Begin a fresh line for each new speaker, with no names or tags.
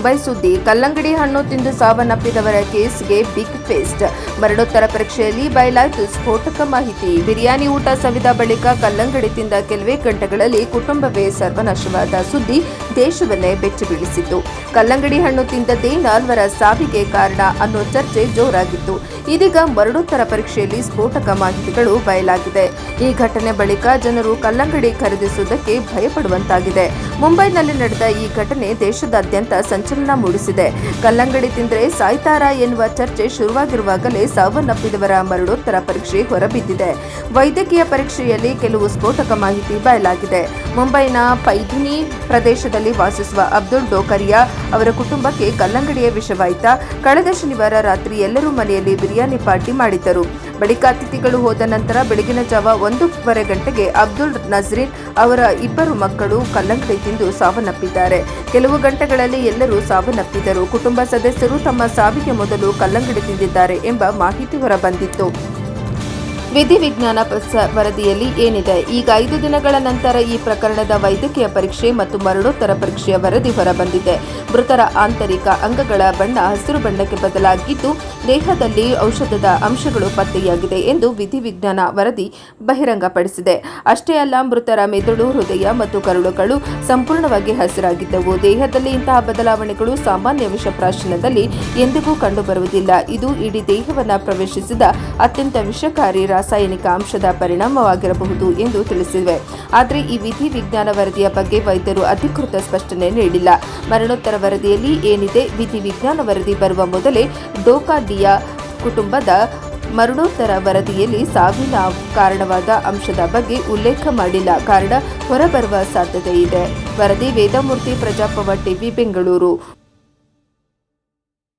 ಮುಂಬೈ ಸುದ್ದಿ. ಕಲ್ಲಂಗಡಿ ಹಣ್ಣು ತಿಂದು ಸಾವನ್ನಪ್ಪಿದವರ ಕೇಸ್ಗೆ ಬಿಗ್ ಟ್ವಿಸ್ಟ್. ಮರಣೋತ್ತರ ಪರೀಕ್ಷೆಯಲ್ಲಿ ಬಯಲಾಯಿತು ಸ್ಫೋಟಕ ಮಾಹಿತಿ. ಬಿರಿಯಾನಿ ಊಟ ಸವಿದ ಬಳಿಕ ಕಲ್ಲಂಗಡಿ ತಿಂದ ಕೆಲವೇ ಗಂಟೆಗಳಲ್ಲಿ ಕುಟುಂಬವೇ ಸರ್ವನಾಶವಾದ ಸುದ್ದಿ ದೇಶವನ್ನೇ ಬೆಚ್ಚಿ ಬೀಳಿಸಿತ್ತು. ಕಲ್ಲಂಗಡಿ ಹಣ್ಣು ತಿಂದದ್ದೇ 4 ಸಾವಿಗೆ ಕಾರಣ ಅನ್ನೋ ಚರ್ಚೆ ಜೋರಾಗಿತ್ತು. ಇದೀಗ ಮರಣೋತ್ತರ ಪರೀಕ್ಷೆಯಲ್ಲಿ ಸ್ಫೋಟಕ ಮಾಹಿತಿಗಳು ಬಯಲಾಗಿದೆ. ಈ ಘಟನೆ ಬಳಿಕ ಜನರು ಕಲ್ಲಂಗಡಿ ಖರೀದಿಸುವುದಕ್ಕೆ ಭಯಪಡುವಂತಾಗಿದೆ. ಮುಂಬೈನಲ್ಲಿ ನಡೆದ ಈ ಘಟನೆ ದೇಶದಾದ್ಯಂತ ಸಂಚಲನ ಮೂಡಿಸಿದೆ. ಕಲ್ಲಂಗಡಿ ತಿಂದರೆ ಸಾಯ್ತಾರಾ ಎನ್ನುವ ಚರ್ಚೆ ಶುರುವಾಗಿರುವಾಗಲೇ ಸಾವನ್ನಪ್ಪಿದವರ ಮರಣೋತ್ತರ ಪರೀಕ್ಷೆ ಹೊರಬಿದ್ದಿದೆ. ವೈದ್ಯಕೀಯ ಪರೀಕ್ಷೆಯಲ್ಲಿ ಕೆಲವು ಸ್ಫೋಟಕ ಮಾಹಿತಿ ಬಯಲಾಗಿದೆ. ಮುಂಬೈನ ಪೈಥುನಿ ಪ್ರದೇಶದಲ್ಲಿ ವಾಸಿಸುವ ಅಬ್ದುಲ್ ಡೋಕರಿಯಾ ಅವರ ಕುಟುಂಬಕ್ಕೆ ಕಲ್ಲಂಗಡಿಯ ವಿಷವಾಯಿತ. ಕಳೆದ ಶನಿವಾರ ರಾತ್ರಿ ಎಲ್ಲರೂ ಮನೆಯಲ್ಲಿ ಬಿರಿಯಾನಿ ಪಾರ್ಟಿ ಮಾಡಿದ್ದರು. ಬಳಿಕ ಅತಿಥಿಗಳು ಹೋದ ನಂತರ ಬೆಳಗಿನ ಜಾವ 1:15 ಗಂಟೆಗೆ ಅಬ್ದುಲ್ ನಜ್ರೀನ್ ಅವರ 2 ಮಕ್ಕಳು ಕಲ್ಲಂಗಡಿ ತಿಂದು ಸಾವನ್ನಪ್ಪಿದ್ದಾರೆ. ಕೆಲವು ಗಂಟೆಗಳಲ್ಲಿ ಎಲ್ಲರೂ ಸಾವನ್ನಪ್ಪಿದರು. ಕುಟುಂಬ ಸದಸ್ಯರು ತಮ್ಮ ಸಾವಿಗೆ ಮೊದಲು ಕಲ್ಲಂಗಡಿ ತಿಂದಿದ್ದಾರೆ ಎಂಬ ಮಾಹಿತಿ ಹೊರಬಂದಿತ್ತು. ವಿಧಿವಿಜ್ಞಾನ ವರದಿಯಲ್ಲಿ ಏನಿದೆ? ಈಗ 5 ದಿನಗಳ ನಂತರ ಈ ಪ್ರಕರಣದ ವೈದ್ಯಕೀಯ ಪರೀಕ್ಷೆ ಮತ್ತು ಮರಣೋತ್ತರ ಪರೀಕ್ಷೆಯ ವರದಿ ಹೊರಬಂದಿದೆ. ಮೃತರ ಆಂತರಿಕ ಅಂಗಗಳ ಬಣ್ಣ ಹಸಿರು ಬಣ್ಣಕ್ಕೆ ಬದಲಾಗಿದ್ದು, ದೇಹದಲ್ಲಿ ಔಷಧದ ಅಂಶಗಳು ಪತ್ತೆಯಾಗಿದೆ ಎಂದು ವಿಧಿವಿಜ್ಞಾನ ವರದಿ ಬಹಿರಂಗಪಡಿಸಿದೆ. ಅಷ್ಟೇ ಅಲ್ಲ, ಮೃತರ ಮೆದುಳು, ಹೃದಯ ಮತ್ತು ಕರುಳುಗಳು ಸಂಪೂರ್ಣವಾಗಿ ಹಸಿರಾಗಿದ್ದವು. ದೇಹದಲ್ಲಿ ಇಂತಹ ಬದಲಾವಣೆಗಳು ಸಾಮಾನ್ಯ ವಿಷಪ್ರಾಶನದಲ್ಲಿ ಎಂದಿಗೂ ಕಂಡುಬರುವುದಿಲ್ಲ. ಇದು ಇಡೀ ದೇಹವನ್ನು ಪ್ರವೇಶಿಸಿದ ಅತ್ಯಂತ ವಿಷಕಾರಿ ರಾಸಾಯನಿಕ ಅಂಶದ ಪರಿಣಾಮವಾಗಿರಬಹುದು ಎಂದು ತಿಳಿಸಿವೆ. ಆದರೆ ಈ ವಿಧಿವಿಜ್ಞಾನ ವರದಿಯ ಬಗ್ಗೆ ವೈದ್ಯರು ಅಧಿಕೃತ ಸ್ಪಷ್ಟನೆ ನೀಡಿಲ್ಲ. ಮರಣೋತ್ತರ ವರದಿಯಲ್ಲಿ ಏನಿದೆ? ವಿಧಿವಿಜ್ಞಾನ ವರದಿ ಬರುವ ಮೊದಲೇ ಡೋಕಾಡಿಯಾ ಕುಟುಂಬದ ಮರಣೋತ್ತರ ವರದಿಯಲ್ಲಿ ಸಾವಿನ ಕಾರಣವಾದ ಅಂಶದ ಬಗ್ಗೆ ಉಲ್ಲೇಖ ಮಾಡಿಲ್ಲ. ಕಾರಣ ಹೊರಬರುವ ಸಾಧ್ಯತೆ ಇದೆ. ವರದಿ ವೇದಮೂರ್ತಿ, ಪ್ರಜಾಪವ ಟಿವಿ, ಬೆಂಗಳೂರು.